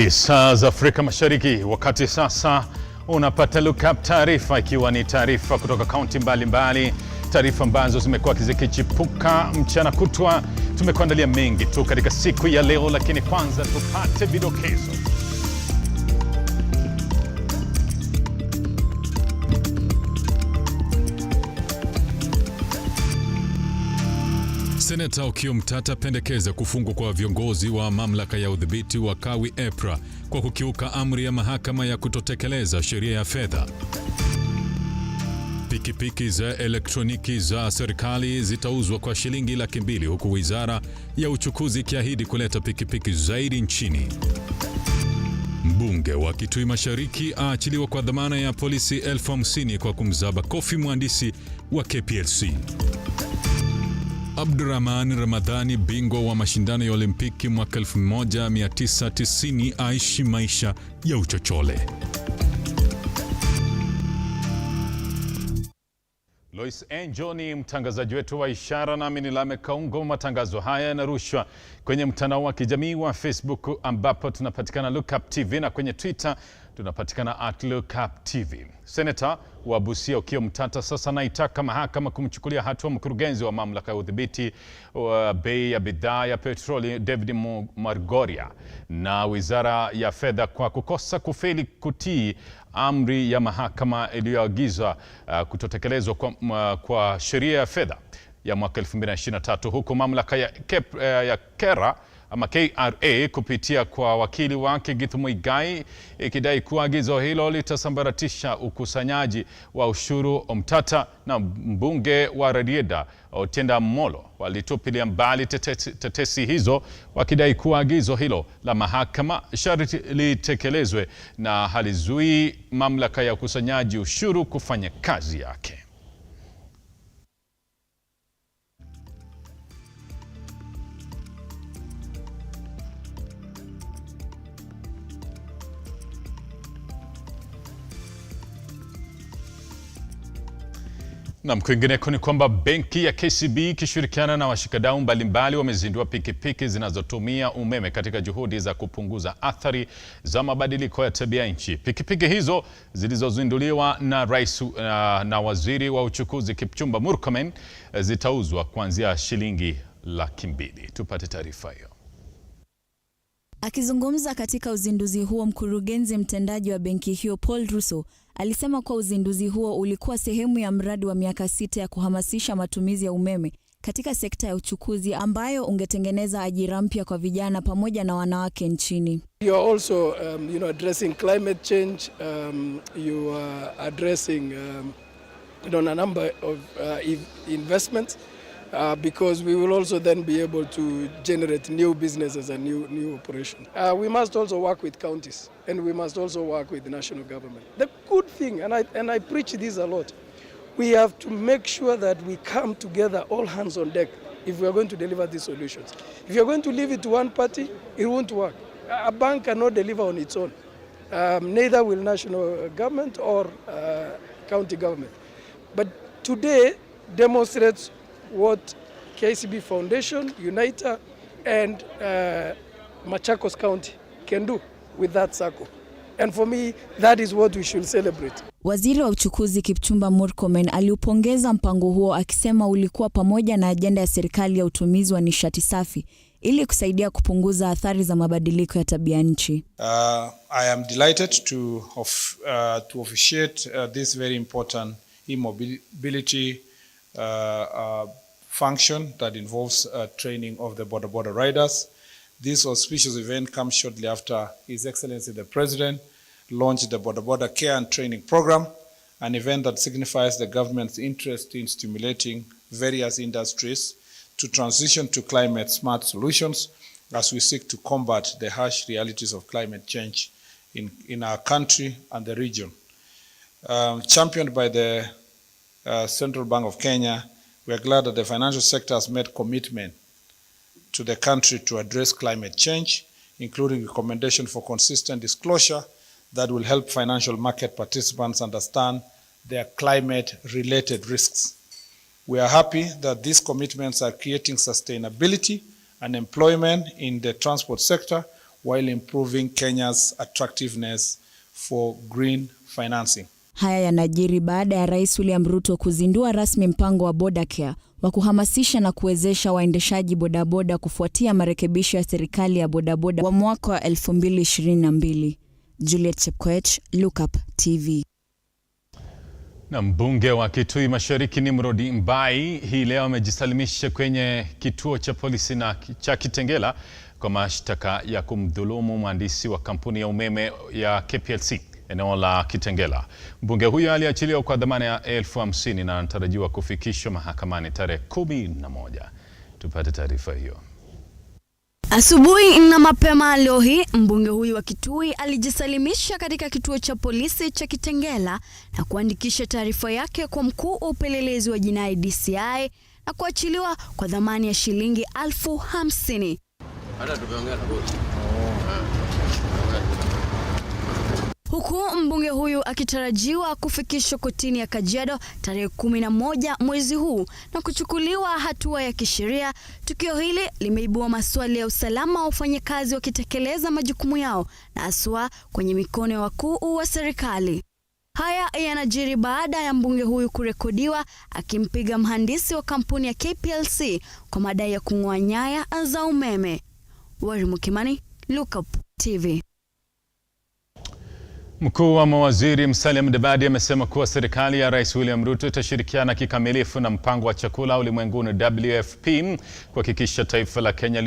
2 saa za Afrika Mashariki, wakati sasa unapata look up taarifa, ikiwa ni taarifa kutoka kaunti mbalimbali, taarifa ambazo zimekuwa zikichipuka mchana kutwa. Tumekuandalia mengi tu katika siku ya leo, lakini kwanza tupate vidokezo. Seneta Omtatah pendekeza kufungwa kwa viongozi wa mamlaka ya udhibiti wa kawi Epra kwa kukiuka amri ya mahakama ya kutotekeleza sheria ya fedha. Pikipiki za elektroniki za serikali zitauzwa kwa shilingi 200,000 huku wizara ya uchukuzi ikiahidi kuleta pikipiki zaidi nchini. Mbunge wa Kitui Mashariki aachiliwa kwa dhamana ya polisi 50,000 kwa kumzaba kofi mhandisi wa KPLC. Abdurrahman Ramadhani, bingwa wa mashindano ya Olimpiki mwaka 1990, aishi maisha ya uchochole. Lois Angel ni mtangazaji wetu wa ishara, nami ni Lame Kaungo. Matangazo haya yanarushwa kwenye mtandao wa kijamii wa Facebook ambapo tunapatikana Lookup TV, na kwenye Twitter tunapatikana @LookUpTV. Seneta wa Busia Omtatah sasa naitaka mahakama kumchukulia hatua mkurugenzi wa mamlaka ya udhibiti wa bei ya bidhaa ya petroli David Margoria na wizara ya fedha kwa kukosa kufeli kutii amri ya mahakama iliyoagiza kutotekelezwa kwa sheria ya fedha ya mwaka 2023, huku mamlaka ya KRA kupitia kwa wakili wake Githu Muigai ikidai kuwa agizo hilo litasambaratisha ukusanyaji wa ushuru. Omtatah na mbunge wa Rarieda Otienda Molo walitupilia mbali tetesi hizo, wakidai kuwa agizo hilo la mahakama sharti litekelezwe na halizuii mamlaka ya ukusanyaji ushuru kufanya kazi yake. Na kwingineko ni kwamba benki ya KCB ikishirikiana na washikadau mbalimbali wamezindua pikipiki zinazotumia umeme katika juhudi za kupunguza athari za mabadiliko ya tabia nchi. Pikipiki hizo zilizozinduliwa na rais na waziri wa uchukuzi Kipchumba Murkomen zitauzwa kuanzia shilingi 200,000. Tupate taarifa hiyo. Akizungumza katika uzinduzi huo, mkurugenzi mtendaji wa benki hiyo Paul Russo alisema kuwa uzinduzi huo ulikuwa sehemu ya mradi wa miaka 6 ya kuhamasisha matumizi ya umeme katika sekta ya uchukuzi, ambayo ungetengeneza ajira mpya kwa vijana pamoja na wanawake nchini. You are also addressing climate change, you are addressing a number of investments. Because we will also then be able to generate new businesses and new operations. We must also work with counties, and we must also work with the national government. The good thing, and I preach this a lot, we have to make sure that we come together, all hands on deck, if we are going to deliver these solutions. If you are going to leave it to one party, it won't work. A bank cannot deliver on its own. Neither will national government or county government. But today demonstrates what KCB Foundation, Uniter, and Machakos County can do with that circle. And for me, that is what we should celebrate. Waziri wa uchukuzi Kipchumba Murkomen aliupongeza mpango huo, akisema ulikuwa pamoja na ajenda ya serikali ya utumizi wa nishati safi ili kusaidia kupunguza athari za mabadiliko ya tabia nchi. I am delighted to officiate this very important e-mobility function that involves training of the border riders. This auspicious event comes shortly after His Excellency the President launched the Border Care and Training Program, an event that signifies the government's interest in stimulating various industries to transition to climate-smart solutions as we seek to combat the harsh realities of climate change in our country and the region. Championed by the Central Bank of Kenya, we are glad that the financial sector has made commitment to the country to address climate change, including recommendation for consistent disclosure that will help financial market participants understand their climate-related risks. We are happy that these commitments are creating sustainability and employment in the transport sector while improving Kenya's attractiveness for green financing. Haya yanajiri baada ya Rais William Ruto kuzindua rasmi mpango wa Boda Care wa kuhamasisha na kuwezesha waendeshaji bodaboda kufuatia marekebisho ya serikali ya bodaboda wa mwaka wa 2022. Juliet Chepkoech, Lookup TV. Na mbunge wa Kitui Mashariki Nimrod Mbai hii leo amejisalimisha kwenye kituo cha polisi cha Kitengela kwa mashtaka ya kumdhulumu mhandisi wa kampuni ya umeme ya KPLC eneo la Kitengela. Mbunge huyo aliachiliwa kwa dhamana ya 50,000 na anatarajiwa kufikishwa mahakamani tarehe 11. Tupate taarifa hiyo. Asubuhi na mapema leo hii, mbunge huyu wa Kitui alijisalimisha katika kituo cha polisi cha Kitengela na kuandikisha taarifa yake kwa mkuu wa upelelezi wa jinai DCI na kuachiliwa kwa dhamani ya shilingi 50,000. Huku mbunge huyu akitarajiwa kufikishwa kotini ya Kajiado tarehe 11 mwezi huu na kuchukuliwa hatua ya kisheria. Tukio hili limeibua maswali ya usalama wa wafanyakazi wakitekeleza majukumu yao na haswa kwenye mikono ya wakuu wa serikali. Haya yanajiri baada ya mbunge huyu kurekodiwa akimpiga mhandisi wa kampuni ya KPLC kwa madai ya kung'oa nyaya za umeme. Warimu Kimani, Lookup TV. Mkuu wa mawaziri Musalia Mudavadi amesema kuwa serikali ya Rais William Ruto itashirikiana kikamilifu na mpango wa chakula ulimwenguni WFP kuhakikisha taifa la Kenya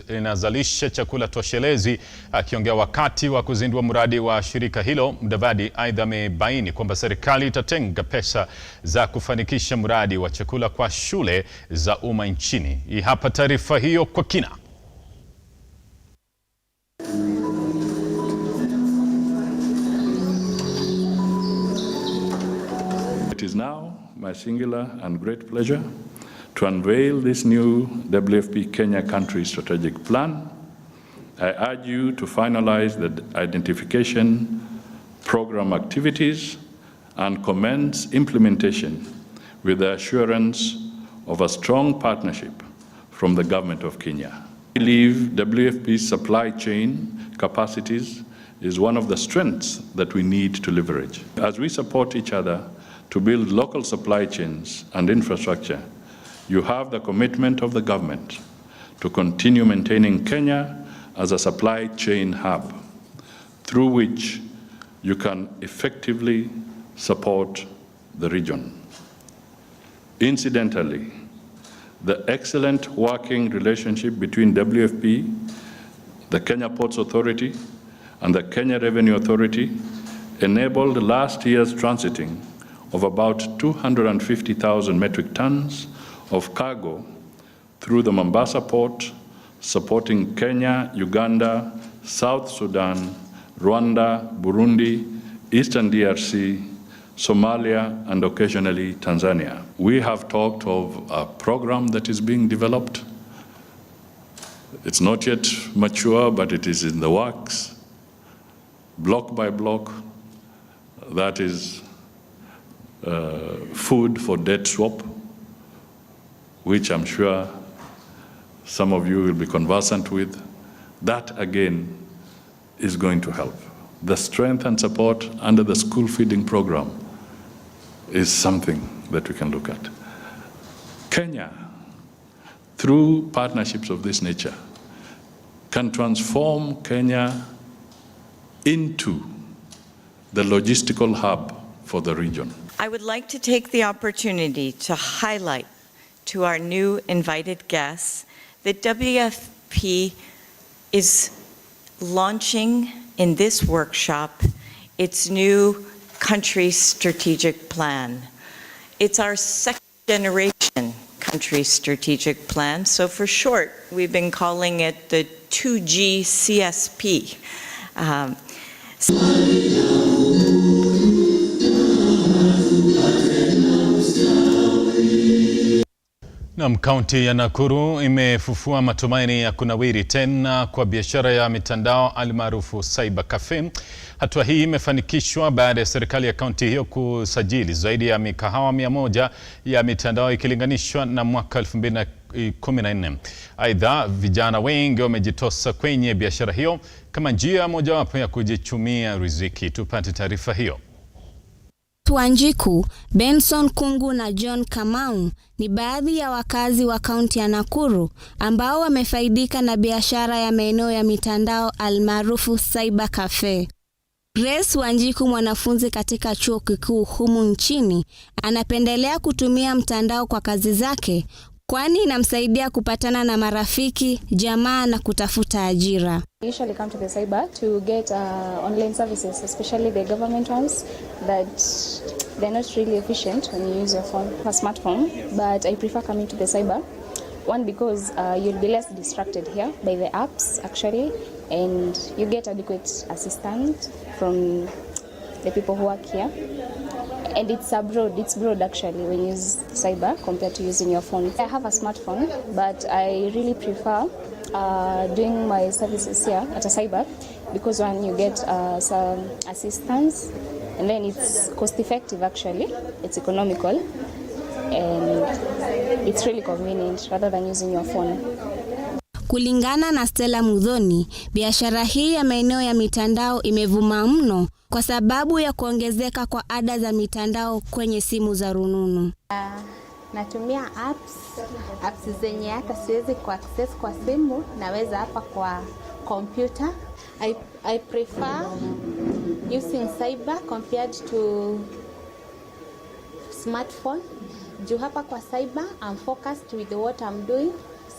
linazalisha chakula toshelezi. Akiongea wakati wa kuzindua mradi wa shirika hilo, Mudavadi aidha amebaini kwamba serikali itatenga pesa za kufanikisha mradi wa chakula kwa shule za umma nchini. Hii hapa taarifa hiyo kwa kina. It is now my singular and great pleasure to unveil this new WFP Kenya country strategic plan. I urge you to finalize the identification program activities and commence implementation with the assurance of a strong partnership from the government of Kenya. I believe WFP's supply chain capacities is one of the strengths that we need to leverage. As we support each other to build local supply chains and infrastructure, you have the commitment of the government to continue maintaining Kenya as a supply chain hub through which you can effectively support the region. Incidentally, the excellent working relationship between WFP, the Kenya Ports Authority, and the Kenya Revenue Authority enabled last year's transiting of about 250,000 metric tons of cargo through the Mombasa port, supporting Kenya, Uganda, South Sudan, Rwanda, Burundi, Eastern DRC, Somalia, and occasionally Tanzania. We have talked of a program that is being developed. It's not yet mature, but it is in the works, block by block. That is food for debt swap, which I'm sure some of you will be conversant with. That again is going to help. The strength and support under the school feeding program is something that we can look at. Kenya, through partnerships of this nature, can transform Kenya into the logistical hub for the region. I would like to take the opportunity to highlight to our new invited guests that WFP is launching in this workshop its new country strategic plan. It's our second generation country strategic plan, so for short, we've been calling it the 2G CSP. Naam, kaunti ya Nakuru imefufua matumaini ya kunawiri tena kwa biashara ya mitandao almaarufu cyber cafe. Hatua hii imefanikishwa baada ya serikali ya kaunti hiyo kusajili zaidi ya mikahawa 100 ya mitandao ikilinganishwa na mwaka 2014. Aidha, vijana wengi wamejitosa kwenye biashara hiyo kama njia mojawapo ya kujichumia riziki. Tupate taarifa hiyo. Wanjiku, Benson Kungu na John Kamau ni baadhi ya wakazi wa kaunti ya Nakuru ambao wamefaidika na biashara ya maeneo ya mitandao almaarufu cyber cafe. Grace Wanjiku, mwanafunzi katika chuo kikuu humu nchini, anapendelea kutumia mtandao kwa kazi zake kwani inamsaidia kupatana na marafiki, jamaa na kutafuta ajira. I usually come to the cyber to get online services, especially the government ones, that they're not really efficient when you use your phone, a smartphone. But I prefer coming to the cyber. One, because you'll be less distracted here by the apps actually, and you get adequate assistance from the people who work here. And it's broad actually when you use cyber compared to using your phone. I have a smartphone, but I really prefer doing my services here at a cyber because when you get some assistance, and then it's cost effective actually, it's economical, and it's really convenient rather than using your phone. Kulingana na Stella Mudhoni, biashara hii ya maeneo ya mitandao imevuma mno kwa sababu ya kuongezeka kwa ada za mitandao kwenye simu za rununu. Natumia apps zenye hata siwezi access kwa simu, naweza hapa kwa computer. I prefer using cyber compared to smartphone. Juu hapa kwa cyber I'm focused with what I'm doing.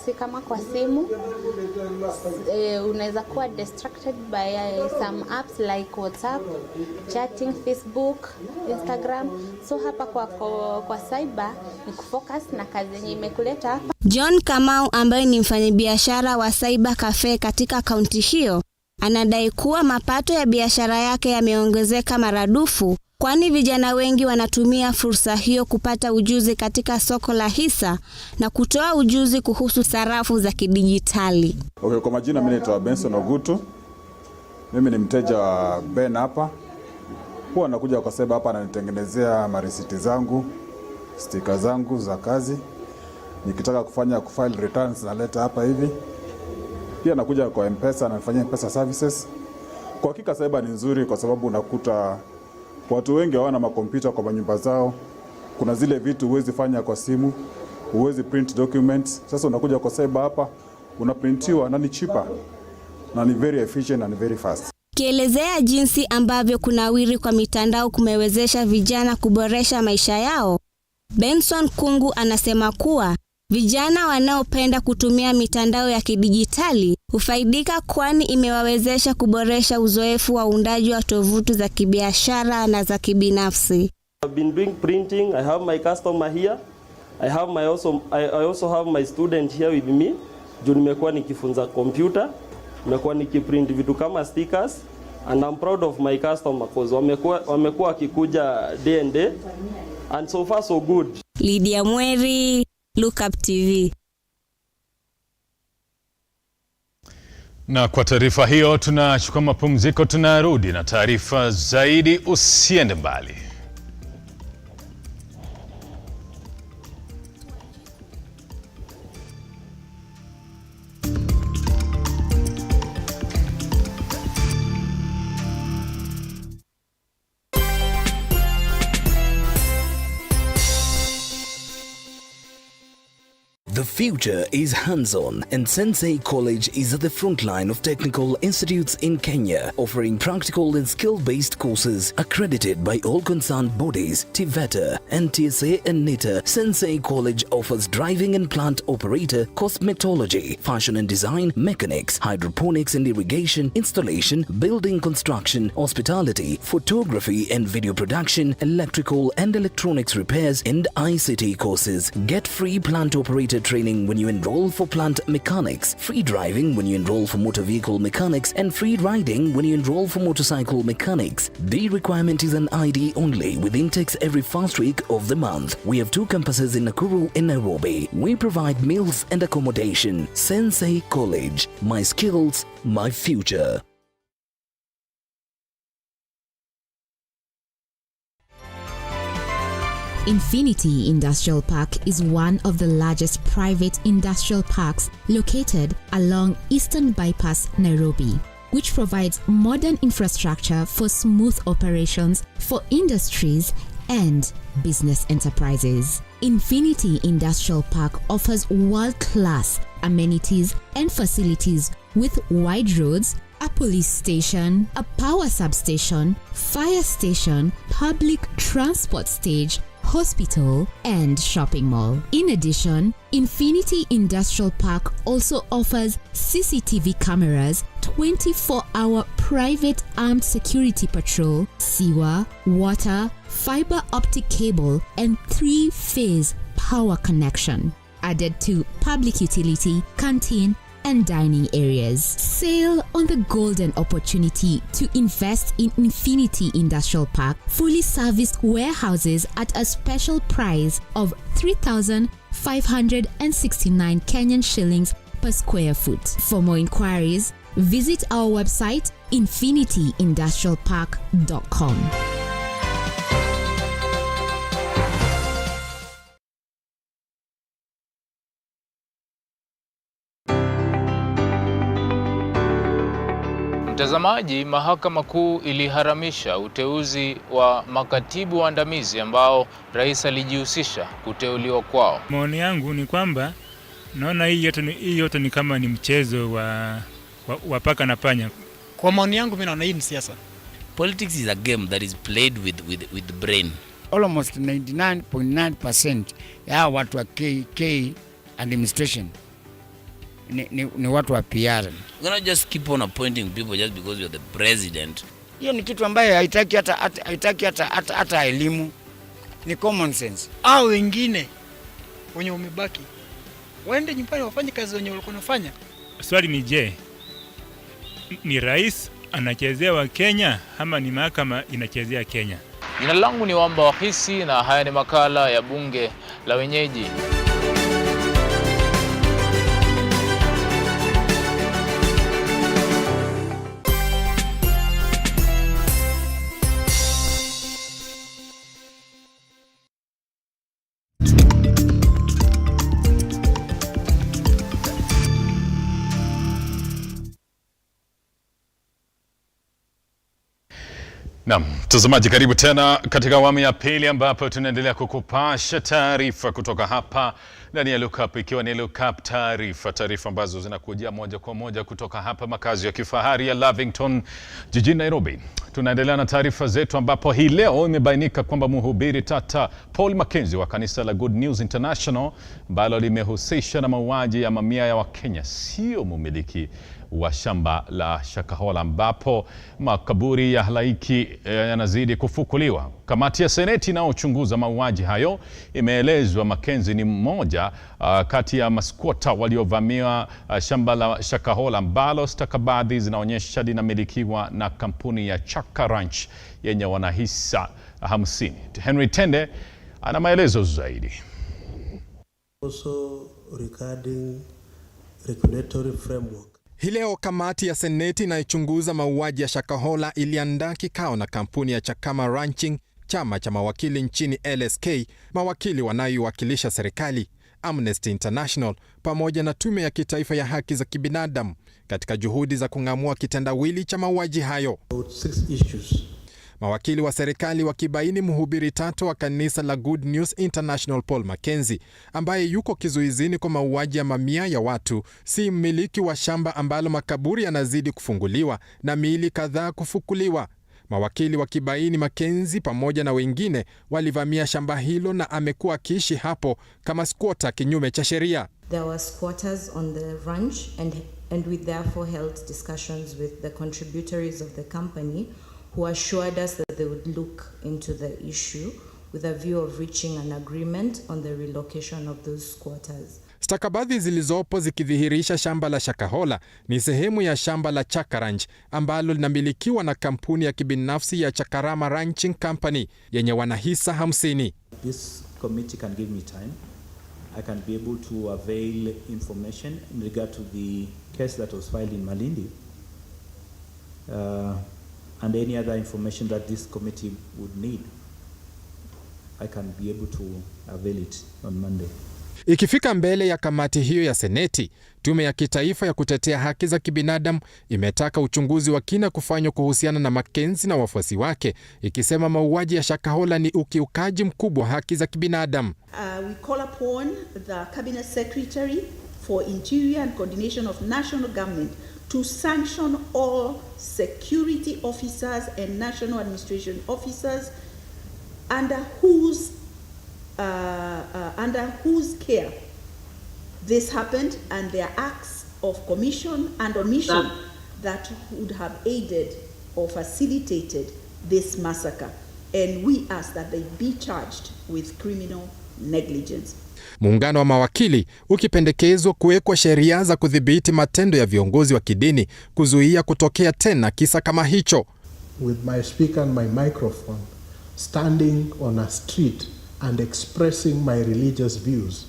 Si kama kwa simu unaweza kuwa distracted by some apps like WhatsApp, chatting, Facebook, Instagram. So hapa kwa cyber ni kufocus na kazi yenye imekuleta hapa. John Kamau ambaye ni mfanyabiashara wa cyber cafe katika kaunti hiyo anadai kuwa mapato ya biashara yake yameongezeka maradufu kwani vijana wengi wanatumia fursa hiyo kupata ujuzi katika soko la hisa na kutoa ujuzi kuhusu sarafu za kidijitali. Okay, kwa majina mimi naitwa Benson Ogutu. Mimi ni mteja wa Ben hapa. Huwa nakuja kwa sababu hapa ananitengenezea marisiti zangu, stika zangu za kazi. Nikitaka kufile returns naleta hapa hivi. Pia nakuja kwa M-Pesa na nafanya M-Pesa services. Kwa hakika cyber ni nzuri kwa sababu unakuta watu wengi hawana makompyuta kwa manyumba zao. Kuna zile vitu huwezi fanya kwa simu, huwezi print documents. Sasa unakuja kwa cyber hapa, unaprintiwa na ni cheaper na ni very efficient and very fast. Kielezea jinsi ambavyo kunawiri kwa mitandao kumewezesha vijana kuboresha maisha yao, Benson Kungu anasema kuwa vijana wanaopenda kutumia mitandao ya kidijitali hufaidika kwani imewawezesha kuboresha uzoefu wa uundaji wa tovuti za kibiashara na za kibinafsi. I've been doing printing. I have my customer here. I also have my student here with me. Juu nimekuwa nikifunza computer, nimekuwa nikiprint vitu kama stickers, and I'm proud of my customer because wamekuwa wakikuja day and day, and so far so good. Lydia Mweri, Look Up TV. Na kwa taarifa hiyo tunachukua mapumziko, tunarudi na taarifa zaidi, usiende mbali. The future is hands-on, and Sensei College is at the front line of technical institutes in Kenya, offering practical and skill-based courses accredited by all concerned bodies, TVETA, NTSA and NITA. Sensei College offers driving and plant operator, cosmetology, fashion and design, mechanics, hydroponics and irrigation, installation, building construction, hospitality, photography and video production, electrical and electronics repairs, and ICT courses. Get free plant operator training training when you enroll for plant mechanics, free driving when you enroll for motor vehicle mechanics, and free riding when you enroll for motorcycle mechanics. The requirement is an ID only, with intakes every first week of the month. We have 2 campuses in Nakuru and Nairobi. We provide meals and accommodation. Sensei College. My skills, my future. Infinity Industrial Park is one of the largest private industrial parks located along Eastern Bypass, Nairobi, which provides modern infrastructure for smooth operations for industries and business enterprises. Infinity Industrial Park offers world-class amenities and facilities with wide roads, a police station, a power substation, fire station, public transport stage, hospital, and shopping mall. In addition, Infinity Industrial Park also offers CCTV cameras, 24-hour private armed security patrol, sewer, water, fiber optic cable, and 3-phase power connection, added to public utility, canteen, and dining areas. Sail on the golden opportunity to invest in Infinity Industrial Park, fully serviced warehouses at a special price of 3,569 Kenyan shillings per square foot. For more inquiries, visit our website infinityindustrialpark.com. Mtazamaji, Mahakama Kuu iliharamisha uteuzi wa makatibu waandamizi ambao rais alijihusisha kuteuliwa kwao. Maoni yangu ni kwamba naona hii yote ni kama ni mchezo wa paka na panya. Kwa maoni yangu mimi naona hii ni siasa. Politics is a game that is played with the brain. Almost 99.9% ya watu wa K administration ni watu wa PR. You're gonna just keep on appointing people just because you're the president. Hiyo ni kitu ambaye haitaki hata elimu, ni common sense. Au wengine wenye umebaki waende nyumbani wafanye kazi wenye walikuwa wanafanya. Swali ni je, ni rais anachezea wa Kenya ama ni mahakama inachezea Kenya? Jina langu ni Wamba Wahisi na haya ni makala ya bunge la wenyeji. Naam, mtazamaji, karibu tena katika awamu ya pili ambapo tunaendelea kukupasha taarifa kutoka hapa ndani ya Look Up, ikiwa ni Look Up taarifa ambazo zinakujia moja kwa moja kutoka hapa makazi ya kifahari ya Lavington jijini Nairobi. Tunaendelea na taarifa zetu ambapo hii leo imebainika kwamba mhubiri tata Paul Mackenzie wa kanisa la Good News International ambalo limehusisha na mauaji ya mamia ya Wakenya sio mumiliki wa shamba la Shakahola ambapo makaburi ya halaiki yanazidi kufukuliwa. Kamati ya Seneti inayochunguza mauaji hayo imeelezwa Mackenzie ni mmoja kati ya maskwota waliovamia shamba la Shakahola ambalo stakabadhi zinaonyesha linamilikiwa na kampuni ya Chaka Ranch yenye wanahisa 50. Henry Tende ana maelezo zaidi. Also regarding regulatory framework. Hii leo kamati ya Seneti inayochunguza mauaji ya Shakahola iliandaa kikao na kampuni ya Chakama Ranching, chama cha mawakili nchini LSK, mawakili wanaoiwakilisha serikali, Amnesty International pamoja na tume ya kitaifa ya haki za kibinadamu katika juhudi za kung'amua kitendawili cha mauaji hayo. Mawakili wa serikali wakibaini mhubiri tatu wa kanisa la Good News International Paul Mackenzie, ambaye yuko kizuizini kwa mauaji ya mamia ya watu, si mmiliki wa shamba ambalo makaburi yanazidi kufunguliwa na miili kadhaa kufukuliwa. Mawakili wakibaini Mackenzie pamoja na wengine walivamia shamba hilo na amekuwa akiishi hapo kama squatter kinyume cha sheria. There were squatters on the ranch and we therefore held discussions with the contributories of the company who assured us that they would look into the issue with a view of reaching an agreement on the relocation of those squatters. Stakabadhi zilizopo zikidhihirisha shamba la Shakahola ni sehemu ya shamba la Chaka Ranch ambalo linamilikiwa na kampuni ya kibinafsi ya Chakarama Ranching Company yenye wanahisa 50. This committee can give me time. I can be able to avail information in regard to the case that was filed in Malindi and any other information that this committee would need. I can be able to avail it on Monday. Ikifika mbele ya kamati hiyo ya Seneti, Tume ya Kitaifa ya Kutetea Haki za Kibinadamu imetaka uchunguzi wa kina kufanywa kuhusiana na Mackenzie na wafuasi wake, ikisema mauaji ya Shakahola ni ukiukaji mkubwa wa haki za kibinadamu. We call upon the Cabinet Secretary for Interior and Coordination of National Government to sanction all security officers and national administration officers under whose care this happened, and their acts of commission and omission that would have aided or facilitated this massacre. And we ask that they be charged with criminal negligence. Muungano wa mawakili ukipendekezwa kuwekwa sheria za kudhibiti matendo ya viongozi wa kidini kuzuia kutokea tena kisa kama hicho. With my speaker and my microphone, standing on a street and expressing my religious views,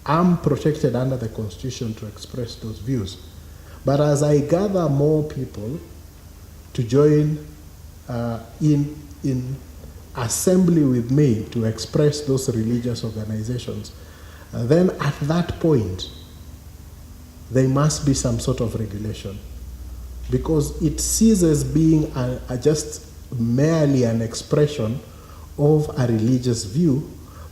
I'm protected under the Constitution to express those views. But as I gather more people to join in assembly with me to express those religious organizations, then at that point, there must be some sort of regulation. Because it ceases being just merely an expression of a religious view,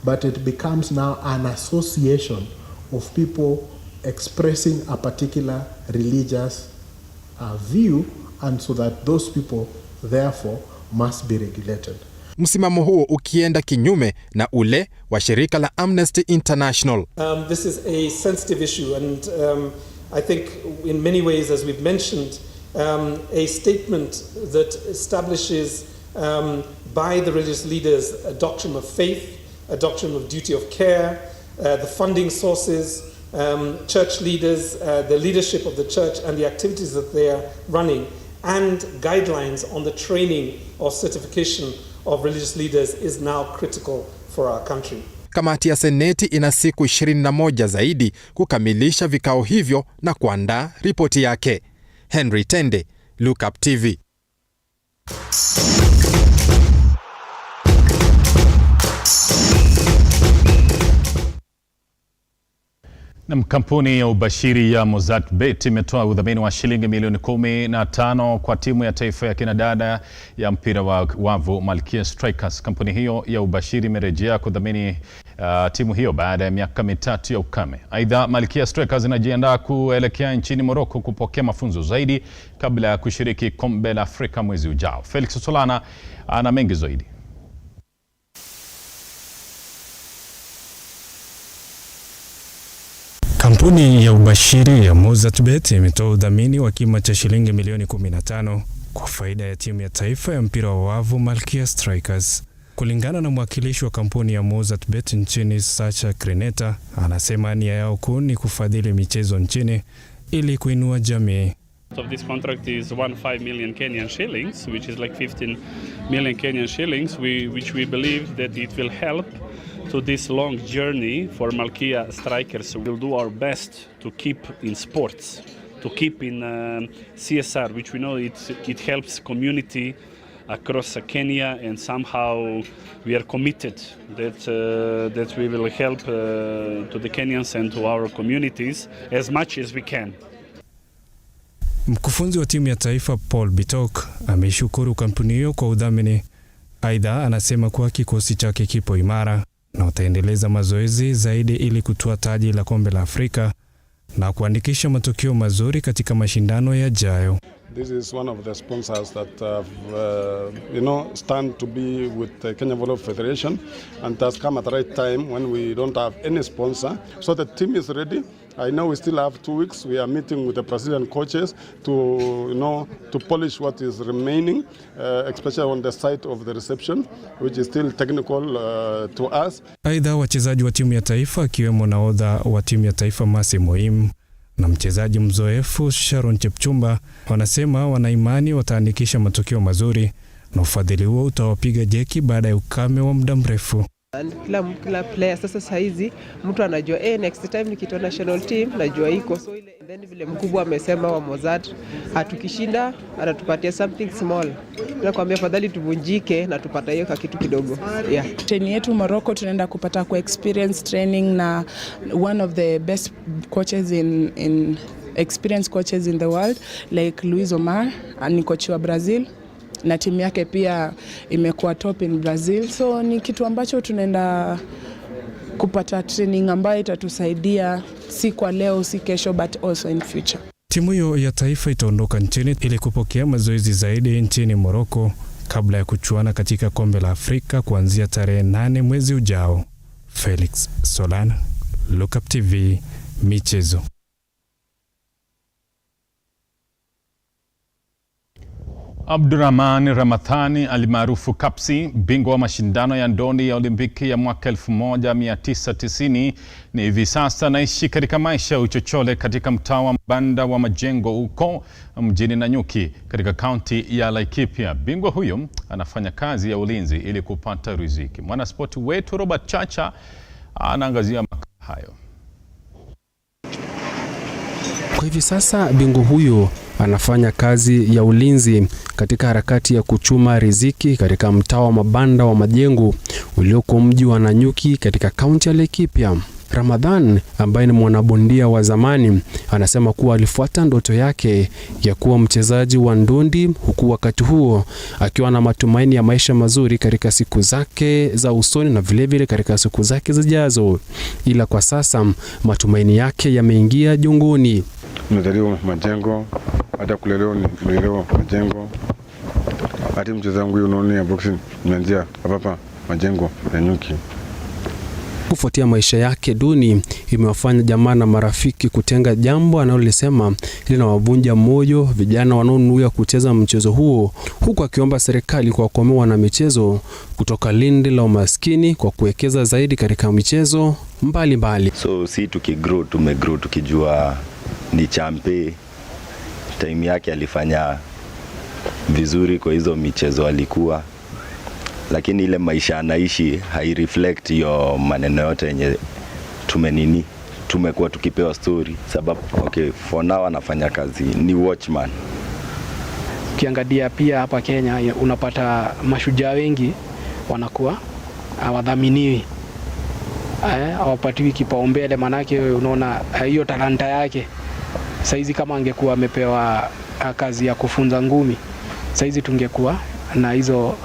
but it becomes now an association of people expressing a particular religious view, and so that those people therefore must be regulated. Msimamo huo ukienda kinyume na ule wa shirika la Amnesty International. This is a sensitive issue, and I think in many ways, as we've mentioned, a statement that establishes by the religious leaders a doctrine of faith, a doctrine of duty of care, the funding sources, church leaders, the leadership of the church and the activities that they are running, and guidelines on the training or certification of religious leaders is now critical for our country. Kamati ya Seneti ina siku 21 zaidi kukamilisha vikao hivyo na kuandaa ripoti yake. Henry Tende, Look Up TV. Na kampuni ya ubashiri ya Omtatah imetoa udhamini wa shilingi milioni 15 kwa timu ya taifa ya kinadada ya mpira wa wavu Malkia Strikers. Kampuni hiyo ya ubashiri imerejea kudhamini timu hiyo baada ya miaka mitatu ya ukame. Aidha, Malkia Strikers inajiandaa kuelekea nchini Morocco kupokea mafunzo zaidi kabla ya kushiriki kombe la Afrika mwezi ujao. Felix Solana ana mengi zaidi. Kampuni ya ubashiri ya Omtatah imetoa udhamini wa kima cha shilingi milioni 15 kwa faida ya timu ya taifa ya mpira wa wavu Malkia Strikers. Kulingana na mwakilishi wa kampuni ya Omtatah nchini Sacha Kreneta, anasema nia yao kuu ni kufadhili michezo nchini ili kuinua jamii. Of this contract is 15 million Kenyan shillings, which is like 15 million Kenyan shillings, which we believe that it will help to this long journey for Malkia Strikers. We'll do our best to keep in sports, to keep in CSR, which we know it helps community across Kenya, and somehow we are committed that we will help to the Kenyans and to our communities as much as we can. Mkufunzi wa timu ya taifa Paul Bitok ameshukuru kampuni hiyo kwa udhamini. Aidha, anasema kuwa kikosi chake kipo imara na wataendeleza mazoezi zaidi ili kutoa taji la kombe la Afrika na kuandikisha matokeo mazuri katika mashindano yajayo. This is one of the sponsors that stand to be with the Kenya Volleyball Federation, and it has come at the right time when we don't have any sponsor. So the team is ready, I know we still have 2 weeks. We are meeting with the Brazilian coaches to polish what is remaining, especially on the side of the reception, which is still technical to us. Aidha, wachezaji wa timu ya taifa akiwemo nahodha wa timu ya taifa Masi Moim na mchezaji mzoefu Sharon Chepchumba wanasema wana imani wataandikisha matokeo mazuri na ufadhili huo utawapiga jeki baada ya ukame wa muda mrefu. Kila player sasa hizi mtu anajua next time nikitoa national team najua iko, so ile then vile mkubwa amesema wa Mozart atukishinda atatupatia something small. Tunakwambia fadhali tuvunjike na tupata hiyo kitu kidogo. Training yetu Morocco tunaenda kupata kwa experience training na one of the best coaches in experienced coaches in the world like Luis Omar, ni coach wa Brazil na timu yake pia imekuwa top in Brazil, so ni kitu ambacho tunaenda kupata training ambayo itatusaidia si kwa leo si kesho but also in future. Timu hiyo ya taifa itaondoka nchini ili kupokea mazoezi zaidi nchini Morocco kabla ya kuchuana katika kombe la Afrika kuanzia tarehe 8 mwezi ujao. Felix Solana, Lookup TV, michezo. Abdurrahman Ramadhani alimaarufu Kapsi, bingwa wa mashindano ya ndondi ya Olimpiki ya mwaka 1990, ni hivi sasa anaishi katika maisha ya uchochole katika mtaa wa Banda wa Majengo huko mjini Nanyuki katika kaunti ya Laikipia. Bingwa huyo anafanya kazi ya ulinzi ili kupata riziki. Mwanaspoti wetu Robert Chacha anaangazia makala hayo. Kwa hivi sasa bingwa huyo anafanya kazi ya ulinzi katika harakati ya kuchuma riziki katika mtaa wa Mabanda wa Majengo ulioko mji wa Nanyuki katika kaunti ya Laikipia. Ramadhan ambaye ni mwanabondia wa zamani anasema kuwa alifuata ndoto yake ya kuwa mchezaji wa ndondi, huku wakati huo akiwa na matumaini ya maisha mazuri katika siku zake za usoni na vilevile katika siku zake zijazo. Ila kwa sasa matumaini yake yameingia jongoni. Nimezaliwa Majengo, hata kulelewa nimelelewa Majengo. Hata mchezo wangu unaona ya boxing nimeanzia hapa Majengo Nanyuki. Kufuatia maisha yake duni imewafanya jamaa na marafiki kutenga jambo analolisema linawavunja moyo vijana wanaonuia kucheza mchezo huo, huku akiomba serikali kuwakomboa na michezo kutoka lindi la umaskini kwa kuwekeza zaidi katika michezo mbalimbali. So si tukigrow tukijua ni champe, time yake alifanya vizuri kwa hizo michezo alikuwa, lakini ile maisha anaishi haireflect hiyo maneno yote yenye tumekuwa tukipewa story. Sababu for now anafanya kazi ni watchman. Ukiangalia pia hapa Kenya unapata mashujaa wengi wanakuwa hawadhaminiwi, hawapatiwi kipaumbele, manake unaona hiyo talanta yake. Saizi kama angekuwa amepewa kazi ya kufunza ngumi, saizi tungekuwa na hizo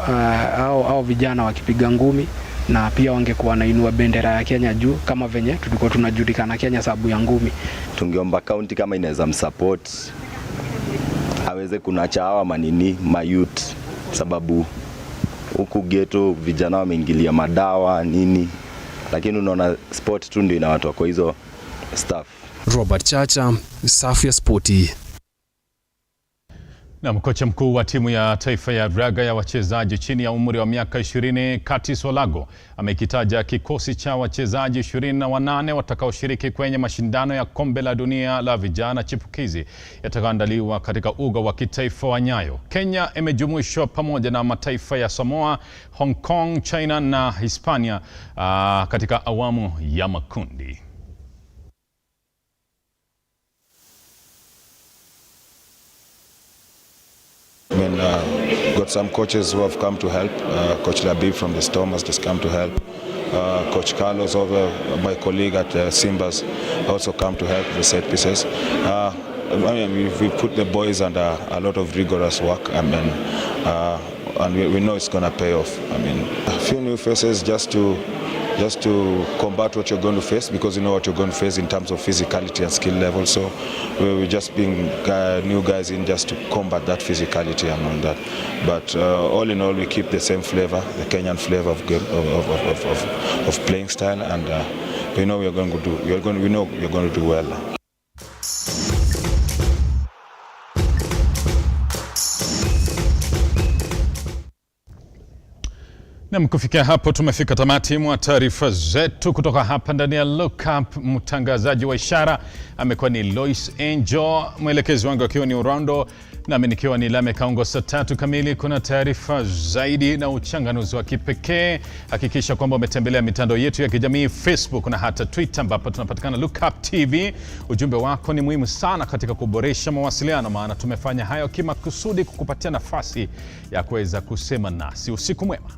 au vijana wakipiga ngumi, na pia wangekuwa wanainua bendera ya Kenya juu kama venye tulikuwa tunajulikana Kenya sababu ya ngumi. Tungeomba county kama inaweza msupport aweze kunacha hawa mayouth, sababu huku ghetto vijana wameingilia madawa nini, lakini unaona sport tu ndio inawatoa kwa hizo stuff. Robert Chacha, Safi ya Sporti. Na kocha mkuu wa timu ya taifa ya raga ya wachezaji chini ya umri wa miaka 20 Kati Solago amekitaja kikosi cha wachezaji 28 watakaoshiriki kwenye mashindano ya kombe la dunia la vijana chipukizi yatakayoandaliwa katika uga wa kitaifa wa Nyayo. Kenya imejumuishwa pamoja na mataifa ya Samoa, Hong Kong, China na Hispania katika awamu ya makundi. Got some coaches who have come to help. Coach Labib from the Storm has just come to help. Coach Carlos, over my colleague at Simbas, also come to help the set pieces. We put the boys under a lot of rigorous work, and we know it's going to pay off. A few new faces just to combat what you're going to face, because you know what you're going to face in terms of physicality and skill level. So we're just being new guys in just to combat that physicality and all that. But all in all, we keep the same flavor, the Kenyan flavor of playing style, and we know we know you're going to do well. Na kufikia hapo tumefika tamati mwa taarifa zetu kutoka hapa ndani ya Look Up. Mtangazaji wa ishara amekuwa ni Lois Angel, mwelekezi wangu akiwa ni Urondo, nami nikiwa ni Lame Kaungo. Saa 3 kamili kuna taarifa zaidi na uchanganuzi wa kipekee. Hakikisha kwamba umetembelea mitandao yetu ya kijamii Facebook na hata Twitter ambapo tunapatikana Look Up TV. Ujumbe wako ni muhimu sana katika kuboresha mawasiliano, maana tumefanya hayo kimakusudi kukupatia nafasi ya kuweza kusema nasi. Usiku mwema.